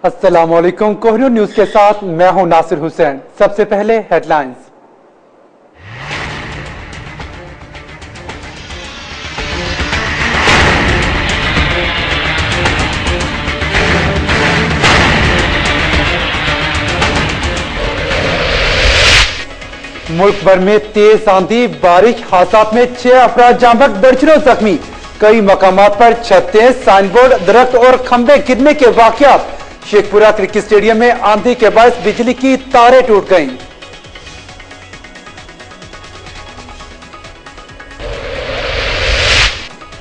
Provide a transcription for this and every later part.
अस्सलामुअलैकुम। कोहिनूर न्यूज के साथ मैं हूं नासिर हुसैन। सबसे पहले हेडलाइंस। मुल्क भर में तेज आंधी बारिश हादसात में 6 अफराद जाम बहक, दर्जनों जख्मी। कई मकामात पर छतें, साइन बोर्ड, दरख्त और खंबे गिरने के वाकयात। शेखपुरा क्रिकेट स्टेडियम में आंधी के बायस बिजली की तारें टूट गईं।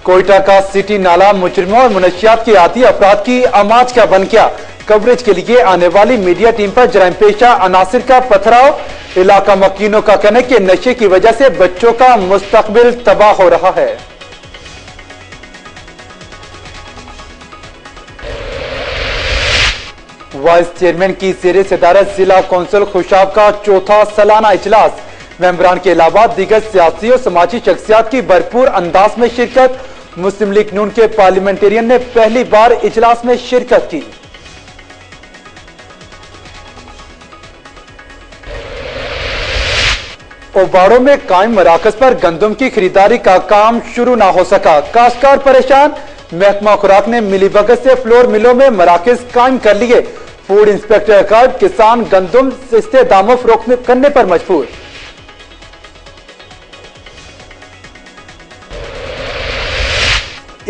कोयटा का सिटी नाला मुजरिमों और मुनशियात के आदी अफराद की आमाज का बन गया। कवरेज के लिए आने वाली मीडिया टीम पर जराइम पेशा अनासिर का पथराव। इलाका मकीनों का कहना है कि नशे की वजह से बच्चों का मुस्तकबिल तबाह हो रहा है। वाइस चेयरमैन की ज़ेरे सदारत जिला कौंसिल खुशाब का चौथा सालाना इजलास। मेंबरान के अलावा दीगर सियासी और समाजी शख्सियात की भरपूर अंदाज में शिरकत। मुस्लिम लीग नून के पार्लियामेंटेरियन ने पहली बार इजलास में शिरकत की। ओबाड़ों में कायम मराकज पर गंदम की खरीदारी का काम शुरू ना हो सका, काश्तकार परेशान। महकमा खुराक ने मिलीभगत से फ्लोर मिलों में मराकज कायम कर लिए। फूड इंस्पेक्टर का किसान गंदम सस्ते दामों फरोख्त करने पर मजबूर।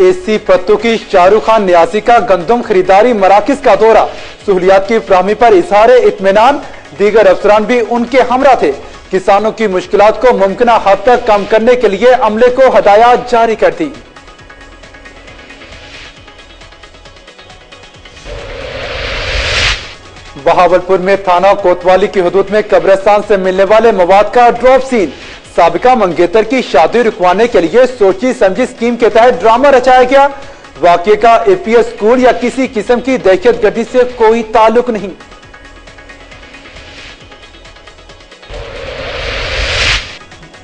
एसी पत्तू की शाहरुख खान न्यासी का गंदम खरीदारी मराकज का दौरा। सहूलियात की फराहमी पर इजहार इत्मीनान। दीगर अफसरान भी उनके हमरा थे। किसानों की मुश्किलात को मुमकिना हद तक कम करने के लिए अमले को हदायत जारी कर दी। बहावलपुर में थाना कोतवाली की हदूद में कब्रिस्तान से मिलने वाले मवाद का ड्रॉप सीन। साबिका मंगेतर की शादी रुकवाने के लिए सोची समझी स्कीम के तहत ड्रामा रचाया गया। वाकये का एपीएस स्कूल या किसी किस्म की दहशतगर्दी से कोई ताल्लुक नहीं।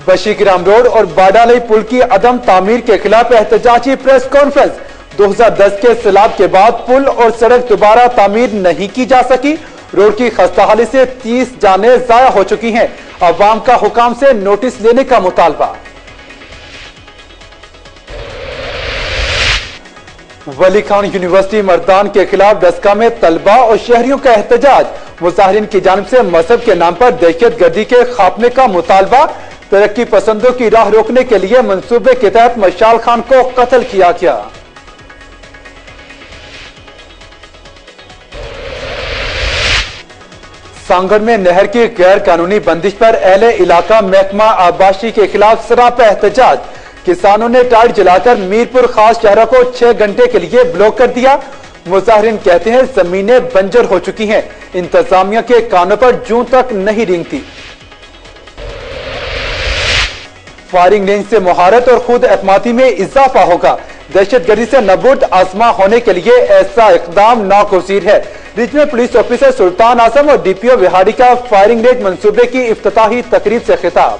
बशीग्राम रोड और बाडालई पुल की अदम तामीर के खिलाफ एहतजाजी प्रेस कॉन्फ्रेंस। 2010 के सैलाब के बाद पुल और सड़क दोबारा तामीर नहीं की जा सकी। रोड की खस्ताहाली से 30 जानें जाया हो चुकी हैं। अवाम का हुकाम से नोटिस लेने का मुतालबा। वली खान यूनिवर्सिटी मर्दान के खिलाफ डस्का में तलबा और शहरियों का एहतजाज। मुजाहिरीन की जानिब से मजहब के नाम पर दहशतगर्दी के खात्मे का मुतालबा। तरक्की पसंदों की राह रोकने के लिए मंसूबे के तहत मशाल खान को कत्ल किया गया। सांगड़ में नहर की गैर कानूनी बंदिश पर अहले इलाका महकमा आबाशी के खिलाफ सरापा एहतजाज। किसानों ने टाइट जलाकर मीरपुर खास शहरों को 6 घंटे के लिए ब्लॉक कर दिया। मुजाहिरीन कहते हैं जमीनें बंजर हो चुकी हैं, इंतजामिया के कानों पर जूं तक नहीं रेंगती। फायरिंग रेंज से मुहारत और खुद एतमादी में इजाफा होगा। दहशतगर्दी से नबूद आजमा होने के लिए ऐसा इकदाम नागुज़ीर है। रीजनल पुलिस ऑफिसर सुल्तान आजम और डीपीओ विहाड़ी का फायरिंग रेंज मंसूबे की इफ्तिताही तकरीब से खिताब।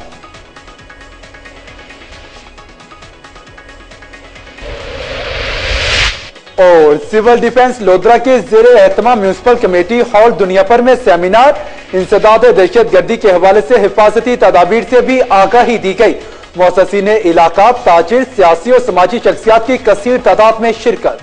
और सिविल डिफेंस लोधरा के ज़ेरे एहतमाम म्यूनिसिपल कमेटी हॉल दुनिया भर में सेमिनार। इंसदाद दहशतगर्दी के हवाले से हिफाजती तदाबीर से भी आगाही दी गई। मौससीन इलाका, ताजिर, सियासी और समाजी शख्सियात की कसीर तादाद में शिरकत।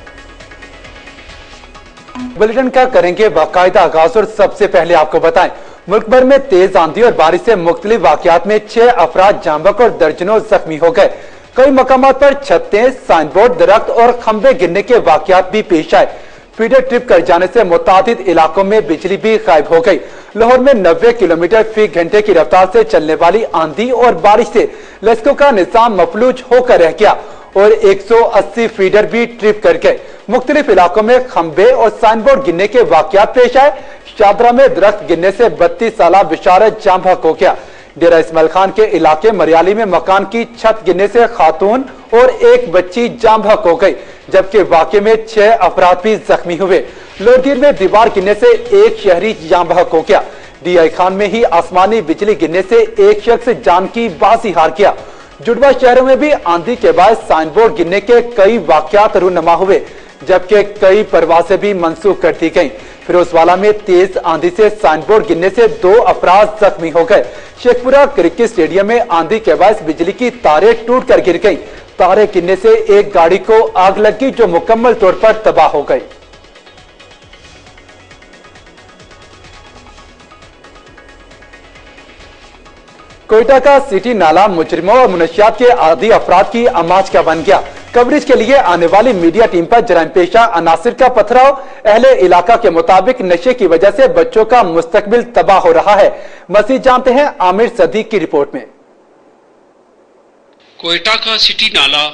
बुलेटिन का करेंगे बाकायदा आगाज और सबसे पहले आपको बताएं, मुल्क भर में तेज आंधी और बारिश से मुख्तलिफ वाकयात में 6 अफराद जाम बहक और दर्जनों जख्मी हो गए। कई मकामात पर छतें, साइन बोर्ड, दरख्त और खंबे गिरने के वाकयात भी पेश आए। फीडर ट्रिप कर जाने से मुतादिद इलाकों में बिजली भी गायब हो गई। लाहौर में 90 किलोमीटर फी घंटे की रफ्तार से चलने वाली आंधी और बारिश से लश्कों का निजाम मफलूज होकर रह गया और 180 फीडर भी ट्रिप कर गए। मुख्तलिफ इलाकों में खंबे और साइन बोर्ड गिरने के वाकयात पेश आए। शादरा में दरख्त गिरने से 32 साल बिशारत जाम बहक हो गया। डेरा इस्माइल खान के इलाके मरियाली में मकान की छत गिरने से खातून और एक बच्ची जाम बहक हो गई, जबकि वाकये में 6 अफराद भी जख्मी हुए। लोरगीर में दीवार गिरने से एक शहरी जाम बहक हो गया। डीआई खान में ही आसमानी बिजली गिरने से एक शख्स जान की बाजी हार गया। जुड़वा शहरों में भी आंधी के बाद साइन बोर्ड गिरने के कई वाकयात रूनुमा हुए, जबकि कई परवाजें भी मंसूख कर दी गईं। फिरोजवाला में तेज आंधी से साइन बोर्ड गिरने से 2 अफराद जख्मी हो गए। शेखपुरा क्रिकेट स्टेडियम में आंधी के बायस बिजली की तारें टूटकर गिर गईं। तारें गिरने से एक गाड़ी को आग लग गई जो मुकम्मल तौर पर तबाह हो गई। कोयटा का सिटी नाला मुजरिमों और मुनशियात के आदी अफराद की आमाज का बन गया। कवरेज के लिए आने वाली मीडिया टीम पर जराइम पेशा अनासिर का पथराव। अहले इलाका के मुताबिक नशे की वजह से बच्चों का मुस्तकबिल तबाह हो रहा है। मजीद जानते हैं आमिर सदीक की रिपोर्ट में। कोयटा का सिटी नाला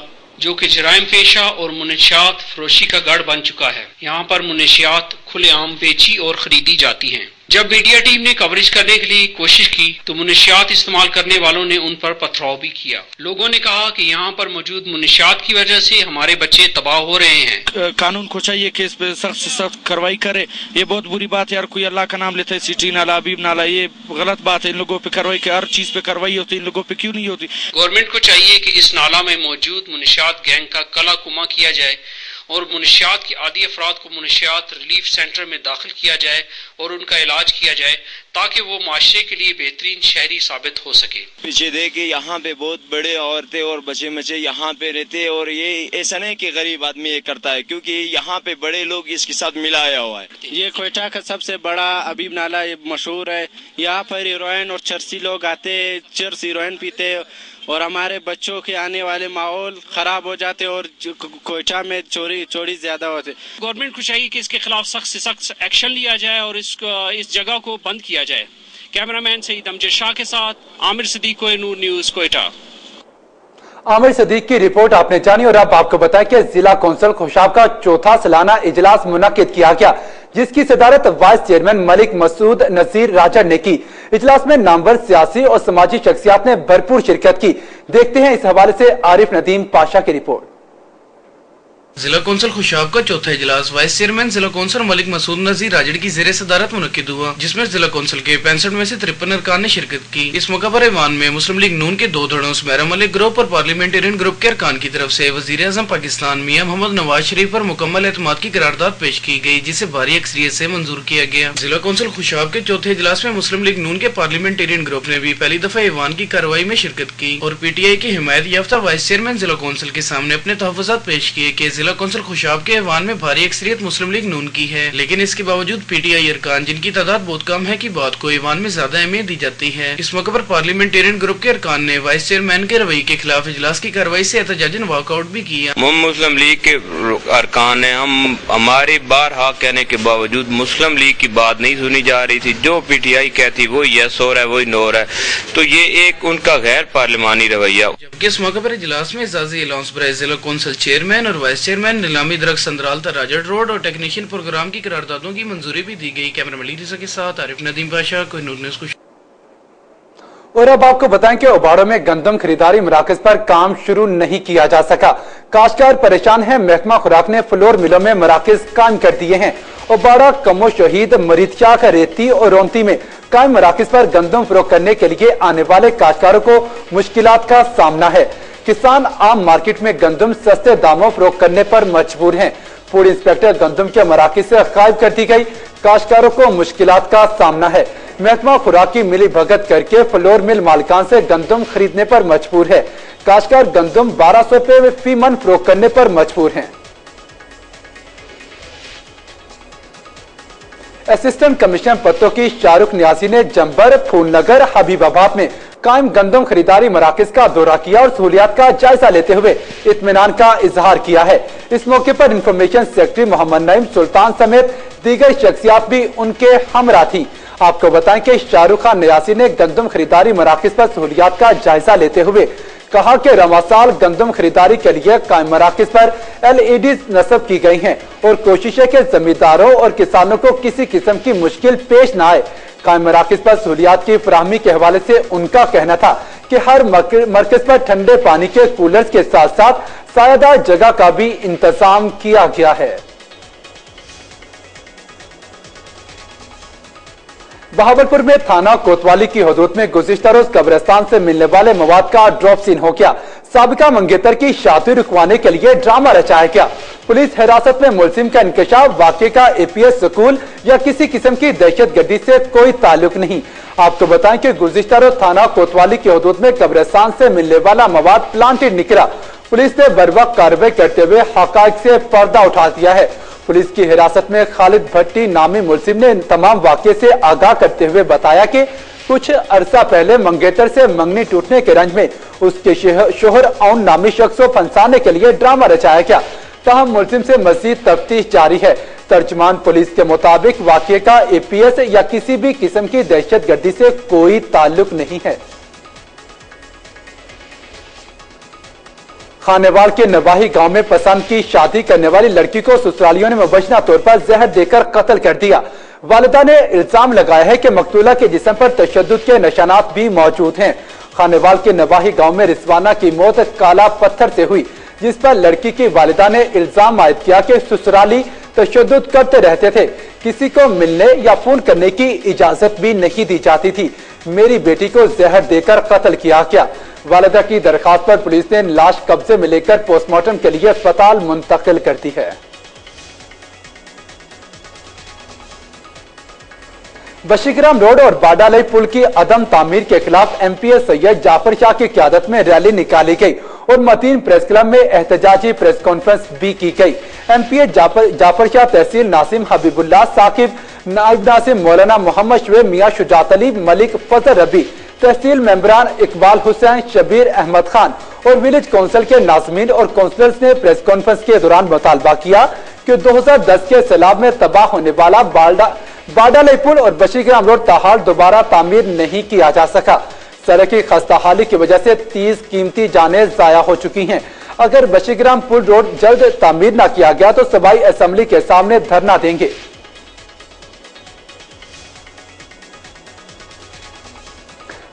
जो कि जराइम पेशा और मुनशियात फरोशी का गढ़ बन चुका है। यहाँ पर मुनशियात खुलेआम बेची और खरीदी जाती हैं। जब मीडिया टीम ने कवरेज करने के लिए कोशिश की तो मुनशियात इस्तेमाल करने वालों ने उन पर पथराव भी किया। लोगों ने कहा कि यहाँ पर मौजूद मुनशियात की वजह से हमारे बच्चे तबाह हो रहे हैं। कानून को चाहिए कि इस पे सख्त से सख्त कार्रवाई करे। ये बहुत बुरी बात है यार, कोई अल्लाह का नाम लेता है सिटी नाला हबीब नाला, ये गलत बात है। इन लोगों पे कार्रवाई, हर चीज पे कार्रवाई होती है, इन लोगों पे क्यों नहीं होती? गवर्नमेंट को चाहिए कि इस नाला में मौजूद मुनशियात गैंग का कला कुमा किया जाए और मुनशियात की आदी अफराद को मुनशियात रिलीफ सेंटर में दाखिल किया जाए और उनका इलाज किया जाए ताकि वो माशरे के लिए बेहतरीन शहरी साबित हो सके। पीछे देखे यहाँ पे बहुत बड़े औरतें और बच्चे मचे यहाँ पे रहते और ये ऐसा नहीं कि गरीब आदमी ये करता है, क्योंकि यहाँ पे बड़े लोग इसके साथ मिलाया हुआ है। ये कोयटा का सबसे बड़ा हबीब नाला ये मशहूर है। यहाँ पर हीरोइन और चरसी लोग आते, चरस हीरोइन पीते और हमारे बच्चों के आने वाले माहौल खराब हो जाते और कोयटा में चोरी ज्यादा होते। गवर्नमेंट को चाहिए कि इसके खिलाफ सख्त से सख्त एक्शन लिया जाए और इस जगह को बंद किया जाए। कैमरामैन सईद अमजद शाह के साथ आमिर सदीक, कोहिनूर न्यूज, कोयटा। आमिर सदीक की रिपोर्ट आपने जानी और अब आपको बताएं कि जिला कौंसिल खुशाब का चौथा सालाना इजलास मुनक्किद किया गया, जिसकी सदारत वाइस चेयरमैन मलिक मसूद नजीर राजा ने की। इजलास में नामवर सियासी और समाजी शख्सियात ने भरपूर शिरकत की। देखते हैं इस हवाले से आरिफ नदीम पाशा की रिपोर्ट। जिला कौंसिल खुशाब का चौथा इजलास वाइस चेयरमैन जिला कौंसिल मलिक मसूद नजीर राजड़ की जेर सदारत मुनक्किद हुआ, जिसमें जिला कौंसिल के 65 में से 53 अरकान ने शिरकत की। इस मौका पर ऐवान में मुस्लिम लीग नून के 2 धड़ों सुमेरा मलिक ग्रुप और पार्लियामेंटेरियन ग्रुप के अरकान की तरफ से वजीर आजम पाकिस्तान मियां मोहम्मद नवाज शरीफ पर मुकम्मल एतमाद की करारदाद पेश की गई, जिसे भारी अक्सरियत से मंजूर किया गया। जिला कौंसिल खुशाब के चौथे इजलास में मुस्लिम लीग नून के पार्लियामेंटेरियन ग्रुप ने भी पहली दफा ऐवान की कार्रवाई में शिरकत की और PTI की हिमायत याफ्ता वाइस चेयरमैन जिला कौंसिल के सामने अपने तहफ़्फ़ुज़ात पेश किए कि जिला कौंसिल खुशाब के ऐवान में भारी अक्सरियत मुस्लिम लीग नून की है, लेकिन इसके बावजूद PTI अरकान जिनकी तादाद बहुत कम है की बात को ऐवान में ज्यादा अहमियत दी जाती है। इस मौके पर पार्लियामेंटेरियन ग्रुप के अरकान ने वाइस चेयरमैन के रवैये के खिलाफ इजलास की कार्रवाई से एहतजाजन वॉकआउट भी किया। मुस्लिम लीग के अरकान है, हम हमारी बारहा कहने के बावजूद मुस्लिम लीग की बात नहीं सुनी जा रही थी। जो PTI कहती वो यस हो रहा है, वही नो है, तो ये एक उनका गैर पार्लिमानी रवैया। जबकि इस मौके पर इजलास में एजाजी अलाउंस बराए जिला कौंसिल चेयरमैन और वाइस चेयरमैन नीलामी दरख्त संदराल राजड़ रोड और टेक्नीशियन प्रोग्राम की करारदादों की मंजूरी भी दी गई। कैमरामैन लीजा के साथ आरिफ नदीम बादशाह, कोहिनूर न्यूज़। और अब आपको बताएं कि ओबाड़ो में गंदम खरीदारी मराकज पर काम शुरू नहीं किया जा सका। काश्तकार परेशान है। महकमा खुराक ने फ्लोर मिलों में मराकज कायम कर दिए हैं। ओबाड़ा, कमो शहीद, मरीदशाह, रेती और रोमती में कायम मराकज पर गंदम फरोख्त करने के लिए आने वाले काश्तकारों को मुश्किलात का सामना है। किसान आम मार्केट में गंदम सस्ते दामों फरोख्त करने पर मजबूर हैं। फूड इंस्पेक्टर गंदम के मराकज से गायब कर दी गई। काश्तकारों को मुश्किलात का सामना है। महकमा खुराक की मिली भगत करके फ्लोर मिल मालिकान से गंदम खरीदने पर मजबूर है। काश्तकार गंदम 1200 रुपए फी मन फरोख्त करने पर मजबूर हैं। असिस्टेंट कमिश्नर पत्तों की शाहरुख न्यासी ने जंबर, फूलनगर, हबीबाबाद में कायम गंदम खरीदारी मराकज का दौरा किया और सहूलियात का जायजा लेते हुए इत्मीनान का इजहार किया है। इस मौके पर इंफॉर्मेशन सेक्रेटरी मोहम्मद नईम सुल्तान समेत दीगर शख्सियात भी उनके हमरा थी। आपको बताएं कि शाहरुख खान न्यासी ने गंदम खरीदारी मराकज पर सहूलियात का जायजा लेते हुए कहा कि रमासाल गंदम खरीदारी के लिए कायम मराकज पर LED नस्ब की गई हैं और कोशिश है कि जमींदारों और किसानों को किसी किस्म की मुश्किल पेश न आए। कायम मराकज पर सहूलियात की फराहमी के हवाले से उनका कहना था कि हर मरकज पर ठंडे पानी के कूलर्स के साथ साथ सायादार जगह का भी इंतजाम किया गया है। बहावलपुर में थाना कोतवाली की हदूद में गुज़िश्ता रोज कब्रिस्तान से मिलने वाले मवाद का ड्रॉप सीन हो गया। साबिका मंगेतर की शादी रुकवाने के लिए ड्रामा रचाया गया। पुलिस हिरासत में मुलजिम का इंकशाफ वाकये का एपीएस स्कूल या किसी किस्म की दहशतगर्दी से कोई ताल्लुक नहीं। आपको बताएं कि गुज़िश्ता रोज थाना कोतवाली के हदूद में कब्रिस्तान से मिलने वाला मवाद प्लांटेड निकला। पुलिस ने बर्वक्त कार्रवाई करते हुए हकायक से पर्दा उठा दिया है। पुलिस की हिरासत में खालिद भट्टी नामी मुलजिम ने तमाम वाकये से आगाह करते हुए बताया कि कुछ अरसा पहले मंगेतर से मंगनी टूटने के रंज में उसके शोहर औन नामी शख्स को फंसाने के लिए ड्रामा रचाया गया। तहम मुलजिम से मजीद तफ्तीश जारी है। तर्जमान पुलिस के मुताबिक वाकये का एपीएस या किसी भी किस्म की दहशतगर्दी से कोई ताल्लुक नहीं है। खानेवाल के नवाही गांव में पसंद की शादी करने वाली लड़की को ससुरालियों ने मुबैना तौर पर जहर देकर कत्ल कर दिया। वालिदा ने इल्जाम लगाया है कि मकतूला के जिस्म पर तशद्दुद के निशानात भी मौजूद हैं। खानेवाल के नवाही गांव में रिजवाना की मौत काला पत्थर से हुई, जिस पर लड़की की वालिदा ने इल्जाम आयद किया कि ससुराली तशद्दुद करते रहते थे, किसी को मिलने या फोन करने की इजाजत भी नहीं दी जाती थी। मेरी बेटी को जहर देकर कत्ल किया गया। वालिदा की दरखास्त पर पुलिस ने लाश कब्जे में लेकर पोस्टमार्टम के लिए अस्पताल मुंतकिल कर दी है। बशीग्राम रोड और बाडालाई पुल की अदम तामीर के खिलाफ एमपीएस सैयद जाफर शाह की क़यादत में रैली निकाली गई और मतीन प्रेस क्लब में एहतजाजी प्रेस कॉन्फ्रेंस भी की गई। एमपीएस जाफर शाह तहसील नासिम हबीबुल्लाह साकिब, नाइब नासिम मौलाना मोहम्मद शुएब, मियां शुजात अली, मलिक फजल रबी, तहसील मेंबरान इकबाल हुसैन, शबीर अहमद खान और विलेज काउंसिल के नाज़मीन और काउंसलर्स ने प्रेस कॉन्फ्रेंस के दौरान मुतालबा किया कि 2010 के सैलाब में तबाह होने वाला बाडालाई पुल और बशीग्राम रोड ताहाल दोबारा तामीर नहीं किया जा सका। सड़क की खस्ताहाली की वजह से 30 कीमती जानें जाया हो चुकी हैं। अगर बशीग्राम पुल रोड जल्द तामीर न किया गया तो सूबाई असेंबली के सामने धरना देंगे।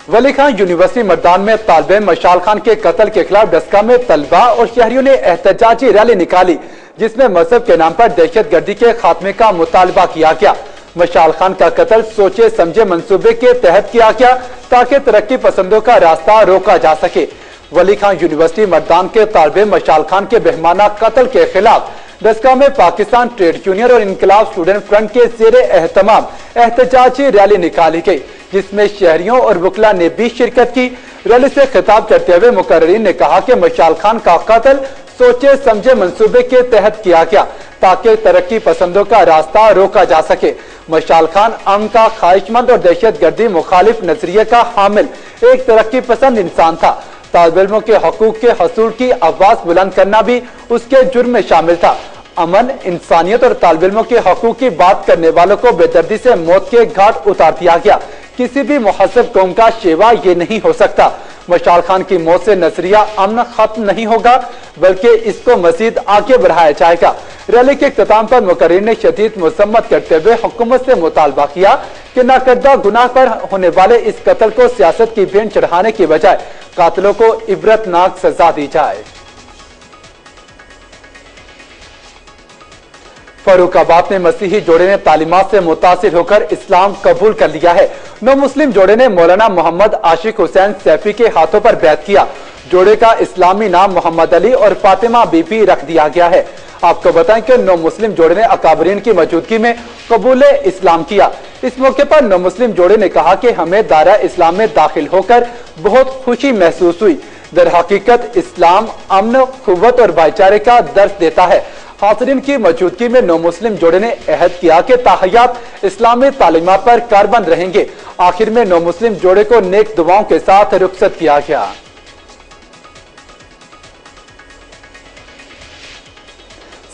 वली खान यूनिवर्सिटी मैदान में तालिब मशाल खान के कत्ल के खिलाफ डस्का में तलबा और शहरियों ने एहतजाजी रैली निकाली, जिसमें मजहब के नाम पर दहशतगर्दी के खात्मे का मुतालबा किया गया। मशाल खान का कत्ल सोचे समझे मंसूबे के तहत किया गया ताकि तरक्की पसंदों का रास्ता रोका जा सके। वली खान यूनिवर्सिटी मैदान के तालिब मशाल खान के बेहमाना कत्ल के खिलाफ डस्का में पाकिस्तान ट्रेड यूनियन और इनकलाब स्टूडेंट फ्रंट के ज़ेरे एहतमाम एहतजाजी रैली निकाली गई, जिसमें शहरियों और वकला ने भी शिरकत की। रैली से खिताब करते हुए मुकर्रिरीन ने कहा कि मशाल खान का कत्ल सोचे समझे मंसूबे के तहत किया गया ताकि तरक्की पसंदों का रास्ता रोका जा सके। मशाल खान अमन का ख्वाहिशमंद और दहशतगर्दी मुखालिफ नजरिए का हामिल एक तरक्की पसंद इंसान था। तालिब इल्मों के हकूक के हसूल की आवाज बुलंद करना भी उसके जुर्म में शामिल था। अमन, इंसानियत और तालिब इल्मों के हकूक की बात करने वालों को बेदर्दी से मौत के घाट उतार दिया गया। किसी भी मुहज़्ज़ब कौम का शेवा ये नहीं हो सकता। मशाल खान की मौत से नजरिया अमन खत्म नहीं होगा, बल्कि इसको मजीद आगे बढ़ाया जाएगा। रैली के इख्तिताम पर मुकर्रिर ने शदीद मजम्मत करते हुए हुकूमत से मुतालबा किया कि नाकर्दा गुनाह पर होने वाले इस कत्ल को सियासत की भेंट चढ़ाने की बजाय कातिलों को इबरतनाक सजा दी जाए। फर्रुखाबाद में मसीही जोड़े ने तालीमात से मुतासिर होकर इस्लाम कबूल कर लिया है। नौ मुस्लिम जोड़े ने मौलाना मोहम्मद आशिक हुसैन सैफी के हाथों पर बैत किया। जोड़े का इस्लामी नाम मोहम्मद अली और फातिमा बीबी रख दिया गया है। आपको बताएं कि नौ मुस्लिम जोड़े ने अकाबरीन की मौजूदगी में कबूल इस्लाम किया। इस मौके पर नौ मुस्लिम जोड़े ने कहा कि हमें दायरा इस्लाम में दाखिल होकर बहुत खुशी महसूस हुई। दर हकीकत इस्लाम अमन, खुव्वत और भाईचारे का दर्स देता है। हाज़रीन की मौजूदगी में नौ मुस्लिम जोड़े ने अहद किया कि ताहयात इस्लामी तालीमात पर कारबंद रहेंगे। आखिर में नौ मुस्लिम जोड़े को नेक दुआओं के साथ रुखसत किया गया।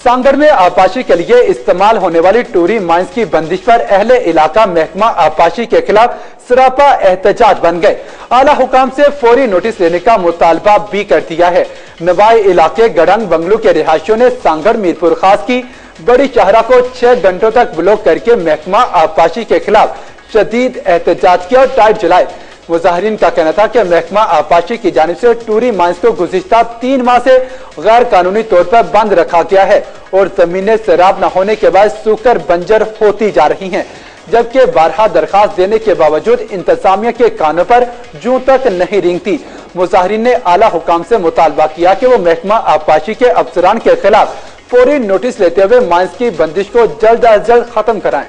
सांगड़ में आबपाशी के लिए इस्तेमाल होने वाली टूरी माइंस की बंदिश पर अहले इलाका महकमा आबपाशी के खिलाफ सरापा एहतजाज बन गए। आला हुकाम से फौरी नोटिस लेने का मुतालबा भी कर दिया है। नवाई इलाके गड़ंग बंगलू के रिहायशियों ने सांगड़ मीरपुर खास की बड़ी शाहरा को 6 घंटों तक ब्लॉक करके महकमा आबपाशी के खिलाफ शदीद एहतजाज किया और टाइट जलाए। मुजाहिरीन का कहना था कि महकमा आबपाशी की जानिब से टूरी माइंस को गुज़िश्ता 3 माह से गैर कानूनी तौर पर बंद रखा गया है और जमीनें सैराब न होने के बाद सूखकर बंजर होती जा रही हैं, जबकि बारहा दरखास्त देने के बावजूद इंतजामिया के कानों पर जूं तक नहीं रेंगती। मुजाहिरीन ने आला हुकाम से मुतालबा किया कि वो महकमा आबपाशी के अफसरान के खिलाफ फौरी नोटिस लेते हुए माइंस की बंदिश को जल्द अज जल्द खत्म कराएं।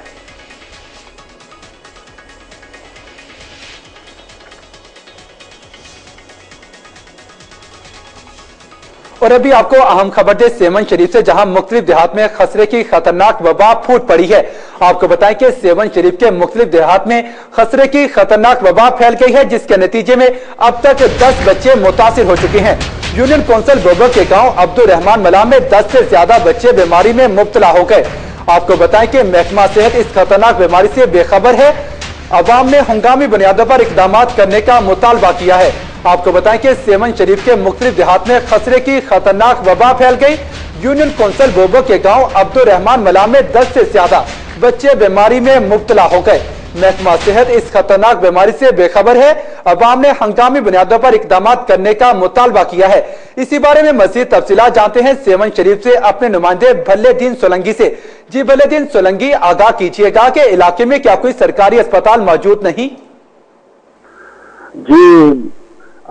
और अभी आपको अहम खबर दे सेवन शरीफ से, जहां मुख्तलिफ देहात में खसरे की खतरनाक वबा फूट पड़ी है। आपको बताएं कि सेवन शरीफ के मुख्तलिफ देहात में खसरे की खतरनाक वबा फैल गई है, जिसके नतीजे में अब तक 10 बच्चे मुतासिर हो चुके हैं। यूनियन कौंसिल बोबो के गांव अब्दुल रहमान मला में 10 से ज्यादा बच्चे बीमारी में मुब्तला हो गए। आपको बताएं कि महकमा सेहत इस खतरनाक बीमारी से बेखबर है। अवाम ने हंगामी बुनियादों पर इकदाम करने का मुतालबा किया है। आपको बताएं कि सेवन शरीफ के मुख्तलिफ देहात में खसरे की खतरनाक वबा फैल गई। यूनियन कौंसिल बोबो के गांव अब्दुल रहमान मला में 10 से ज्यादा बच्चे बीमारी में मुब्तला हो गए। महकमा सेहत इस खतरनाक बीमारी से बेखबर है। अवाम ने हंगामी बुनियादों पर इकदाम करने का मुतालबा किया है। इसी बारे में मजीद तफसीलात जानते हैं सेवन शरीफ से अपने नुमाइंदे भल्लेदीन सोलंकी से। जी भल्लेदीन सोलंकी, आगाह कीजिएगा कि इलाके में क्या कोई सरकारी अस्पताल मौजूद नहीं? जी,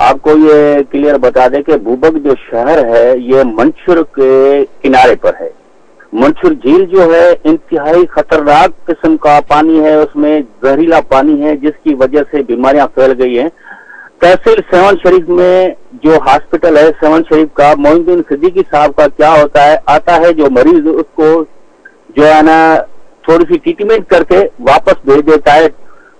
आपको ये क्लियर बता दें कि भूबक जो शहर है ये मंशूर के किनारे पर है। मंशूर झील जो है इंतहाई खतरनाक किस्म का पानी है, उसमें जहरीला पानी है जिसकी वजह से बीमारियां फैल गई हैं। तहसील सेवन शरीफ में जो हॉस्पिटल है सेवन शरीफ का, मोइनुद्दीन सिद्दीकी साहब का क्या होता है, आता है जो मरीज उसको जो है ना थोड़ी सी ट्रीटमेंट करके वापस भेज देता है,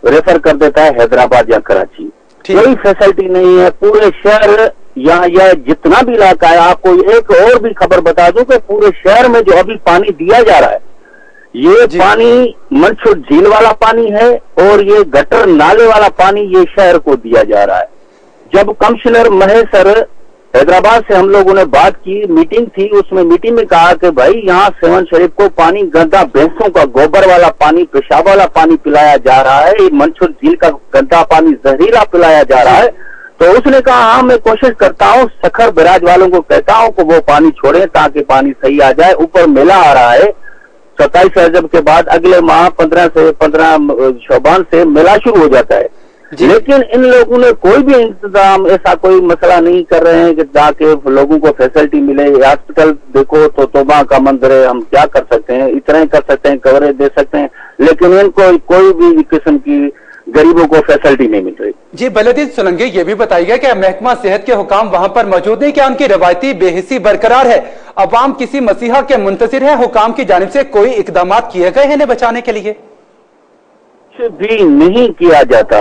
रेफर कर देता है हैदराबाद या कराची। कोई फैसिलिटी नहीं है पूरे शहर यहाँ यह जितना भी इलाका है। आपको एक और भी खबर बता दूं कि पूरे शहर में जो अभी पानी दिया जा रहा है ये पानी मंशूर झील वाला पानी है और ये गटर नाले वाला पानी ये शहर को दिया जा रहा है। जब कमिश्नर महेश सर हैदराबाद से हम लोगों ने बात की, मीटिंग थी, उसमें मीटिंग में कहा कि भाई यहाँ सेवन शरीफ को पानी गंदा भैंसों का गोबर वाला पानी, पेशाब वाला पानी पिलाया जा रहा है, ये मंशूर झील का गंदा पानी जहरीला पिलाया जा रहा है। तो उसने कहा हाँ मैं कोशिश करता हूँ, सखर बराज वालों को कहता हूँ कि वो पानी छोड़े ताकि पानी सही आ जाए। ऊपर मेला आ रहा है 27 रजब के बाद, अगले माह 15 शोबान से मेला शुरू हो जाता है। लेकिन इन लोगों ने कोई भी इंतजाम, ऐसा कोई मसला नहीं कर रहे हैं कि ताकि लोगों को फैसिलिटी मिले। हॉस्पिटल देखो तो तोबा का मंदिर है, हम क्या कर सकते हैं, इतना ही कर सकते हैं, कवरेज दे सकते हैं, लेकिन इनको कोई भी किस्म की गरीबों को फैसिलिटी नहीं मिल रही। जी भल्लेदीन सोलंकी, ये भी बताइए कि महकमा सेहत के हुकाम वहां पर मौजूद नहीं, क्या उनकी रवायती बेहिसी बरकरार है? अवाम किसी मसीहा के मुंतजिर है? हुकाम की जानिब से कोई इकदाम किए गए हैं इन्हें बचाने के लिए? भी नहीं किया जाता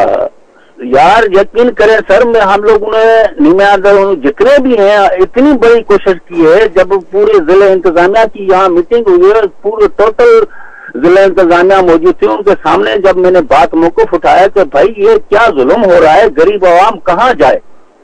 यार, यकीन करें सर, में हम लोगों ने जितने भी हैं इतनी बड़ी कोशिश की है। जब पूरे जिले इंतजामिया की यहाँ मीटिंग हुई है, पूरे टोटल जिला इंतजामिया मौजूद थी, उनके सामने जब मैंने बात मौकूफ उठाया कि भाई ये क्या जुल्म हो रहा है, गरीब आवाम कहाँ जाए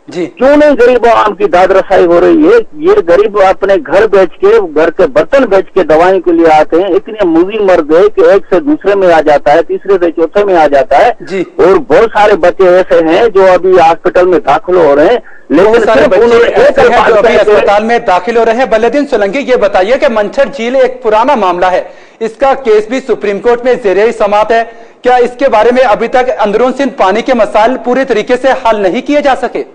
जी, क्यों नहीं गरीब आवाम की दाद रसाई हो रही है? ये गरीब अपने घर बेच के, घर के बर्तन बेच के दवाई के लिए आते हैं। इतने मुजी मर्द है कि एक से दूसरे में आ जाता है, तीसरे से चौथे में आ जाता है जी। और बहुत सारे बच्चे ऐसे हैं जो अभी हॉस्पिटल में दाखिल हो रहे हैं, लेकिन सारे बच्चे अस्पताल में दाखिल हो रहे हैं। भल्लेदीन सोलंकी, ये बताइए कि मंशूर झील एक पुराना मामला है, इसका केस भी सुप्रीम कोर्ट में ज़ेरे समाअत है। क्या इसके बारे में अभी तक अंदरून सिंध पानी के मसाइल पूरे तरीके से हल नहीं किए जा सके?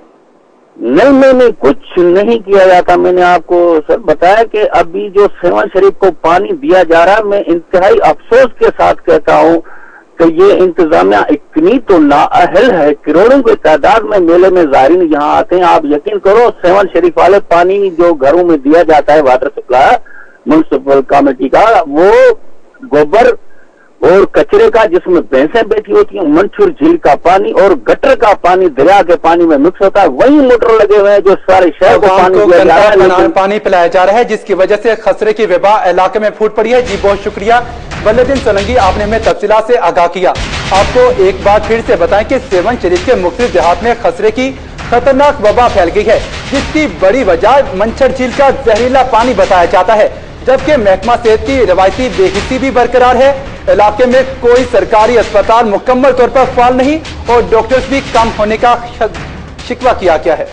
नहीं, कुछ नहीं किया जाता। मैंने आपको सर बताया कि अभी जो सेवन शरीफ को पानी दिया जा रहा है, मैं इंतहाई अफसोस के साथ कहता हूँ कि ये इंतजामिया इतनी तो नाअहल है। करोड़ों की तादाद में मेले में ज़ायरीन यहाँ आते हैं। आप यकीन करो, सेवन शरीफ वाले पानी जो घरों में दिया जाता है वाटर सप्लाई म्युनिसिपल कमेटी का, वो गोबर और कचरे का जिसमें भैंसें बैठी होती हैं, मंशूर झील का पानी और गटर का पानी दरिया के पानी में मिक्स होता है। वही मोटर लगे हुए हैं जो सारे शहर को पानी पिलाया जा रहा है, जिसकी वजह से खसरे की वबा इलाके में फूट पड़ी है। जी बहुत शुक्रिया भल्लेदीन सोलंकी, आपने हमें तफसीलात से आगाह किया। आपको एक बार फिर से बताएं कि सेवन शरीफ के मुख्तलिफ देहात में खसरे की खतरनाक वबा फैल गई है, जिसकी बड़ी वजह मंशूर झील का जहरीला पानी बताया जाता है, जबकि महकमा सेहत की रवायती बेहिसी भी बरकरार है। इलाके में कोई सरकारी अस्पताल मुकम्मल तौर पर फाल नहीं और डॉक्टर्स भी कम होने का शिकवा किया गया है।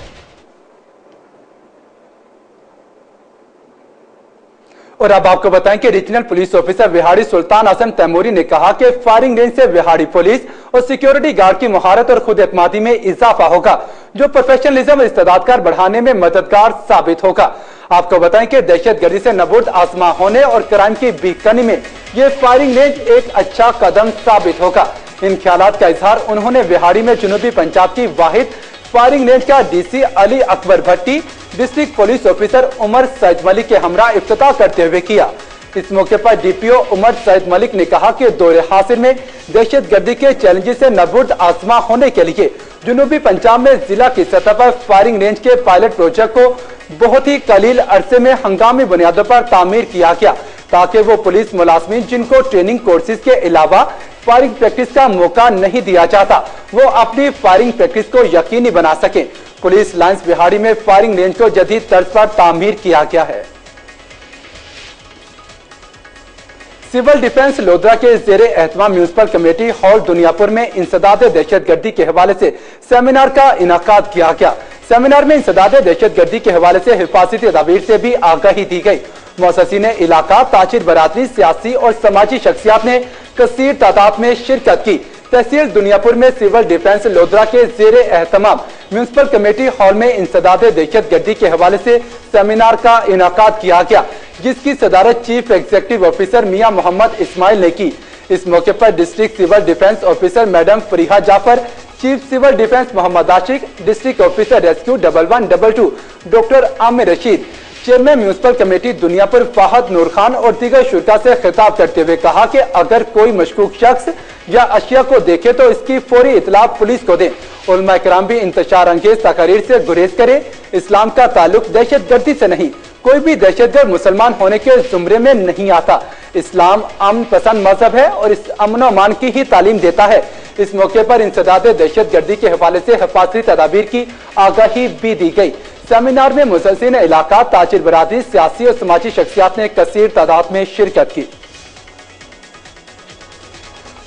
और अब आपको बताएं कि रीजनल पुलिस ऑफिसर विहाड़ी सुल्तान हसन तैमूरी ने कहा कि फायरिंग रेंज से विहाड़ी पुलिस और सिक्योरिटी गार्ड की महारत और खुद एतमादी में इजाफा होगा। जो प्रोफेशनलिज्म और इस्तेदाद बढ़ाने में मददगार साबित होगा। आपको बताएं कि दहशतगर्दी से नबूद आसमा होने और क्राइम की बीकनी में ये फायरिंग रेंज एक अच्छा कदम साबित होगा। इन ख्यालात का इजहार उन्होंने बिहाड़ी में जनूबी पंजाब की वाहिद फायरिंग रेंज का DC Ali Akbar Bhatti, district police officer Umar Saeed Malik के हमरा इफ्तिताह करते हुए किया। इस मौके पर डीपीओ उमर सैद मलिक ने कहा कि दौरे हासिल में दहशतगर्दी के चैलेंजेस से नबूद आसमा होने के लिए जनूबी पंजाब में जिला की सतह पर फायरिंग रेंज के पायलट प्रोजेक्ट को बहुत ही कलील अरसे में हंगामी बुनियादों पर तामीर किया गया, ताकि वो पुलिस मुलाजमीन जिनको ट्रेनिंग कोर्सेज के अलावा फायरिंग प्रैक्टिस का मौका नहीं दिया जाता, वो अपनी फायरिंग प्रैक्टिस को यकीनी बना सके। पुलिस लाइंस बिहाड़ी में फायरिंग रेंज को जदीद तर्ज पर तामीर किया गया है। सिविल डिफेंस लोधरा के जेरे एहतमाम म्यूनिसिपल कमेटी हॉल दुनियापुर में इंसदाद दहशतगर्दी के हवाले से सेमिनार का इनाकाद किया गया। सेमिनार में इंसदाद दहशतगर्दी के हवाले से हिफाजती तदबीर से भी आगाही दी गई। मुअस्सिसीन इलाका, ताजिर बरादरी, सियासी और समाजी शख्सियात ने कसीर तादाद में शिरकत की। तहसील दुनियापुर में सिविल डिफेंस लोधरा के जेरे एहतमाम म्यूनिसिपल कमेटी हॉल में इंसदाद दहशतगर्दी के हवाले से सेमिनार का इनाकाद किया गया, जिसकी सदारत chief executive officer Mian Mohammad Ismail ने की। इस मौके पर district civil defence officer madam Fariha Jafar, chief civil defence Mohammad Ashiq, district officer rescue 1112 doctor Aamir Rashid, chairman municipal committee Duniyapur Fahad Noor Khan और दीगर शुरा से खिताब करते हुए कहा कि अगर कोई मशकूक शख्स या अशिया को देखे तो इसकी फौरी इतला पुलिस को दें। उलमा किराम भी इंतशार अंगेज तकारीर से गुरेज करे। इस्लाम का ताल्लुक दहशतगर्दी से नहीं, कोई भी दहशतगर्द मुसलमान होने के जुमरे में नहीं आता। इस्लाम अमन पसंद मजहब है और इस अमन और मान की ही तालीम देता है। इस मौके पर इंसदाद दहशतगर्दी के हवाले से हिफाजती तदाबीर की आगाही भी दी गई। सेमिनार में मुसलसिन इलाका, ताजिर बरादरी, सियासी और समाजी शख्सियात ने कसीर तादाद में शिरकत की।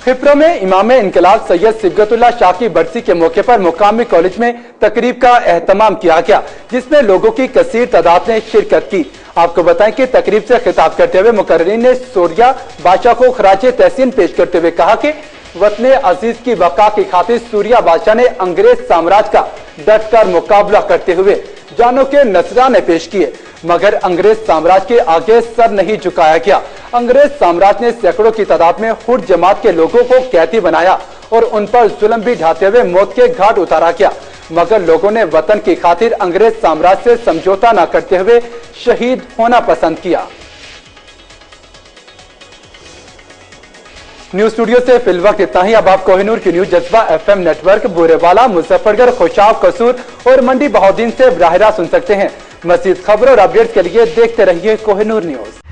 खिप्रो में इमाम इनकलाब सैयद सिबगतुल्लाह शाह की बरसी के मौके पर मुकामी कॉलेज में तकरीब का एहतमाम किया गया, जिसमें लोगों की कसीर तादाद ने शिरकत की। आपको बताएं कि तकरीब से खिताब करते हुए मुकर्रिरीन ने सूर्या बादशाह को खराजे तहसीन पेश करते हुए कहा कि वतने अजीज की बका की खातिर सूर्या बादशाह ने अंग्रेज साम्राज्य का डट कर मुकाबला करते हुए जानों के नजराने पेश किए, मगर अंग्रेज साम्राज्य के आगे सर नहीं झुकाया गया। अंग्रेज साम्राज्य ने सैकड़ों की तादाद में हुर्र जमात के लोगों को कैदी बनाया और उन पर जुल्म भी ढाते हुए मौत के घाट उतारा गया, मगर लोगों ने वतन की खातिर अंग्रेज साम्राज्य से समझौता न करते हुए शहीद होना पसंद किया। न्यूज स्टूडियो से फिल वक्त इतना ही। अब आप कोहिनूर की न्यूज जज्बा FM नेटवर्क, बुरेवाला, मुजफ्फरगढ़, खुशाब, कसूर और मंडी बहाउद्दीन से बराह रास्त सुन सकते हैं। मजीद खबरों और अपडेट्स के लिए देखते रहिए कोहिनूर न्यूज।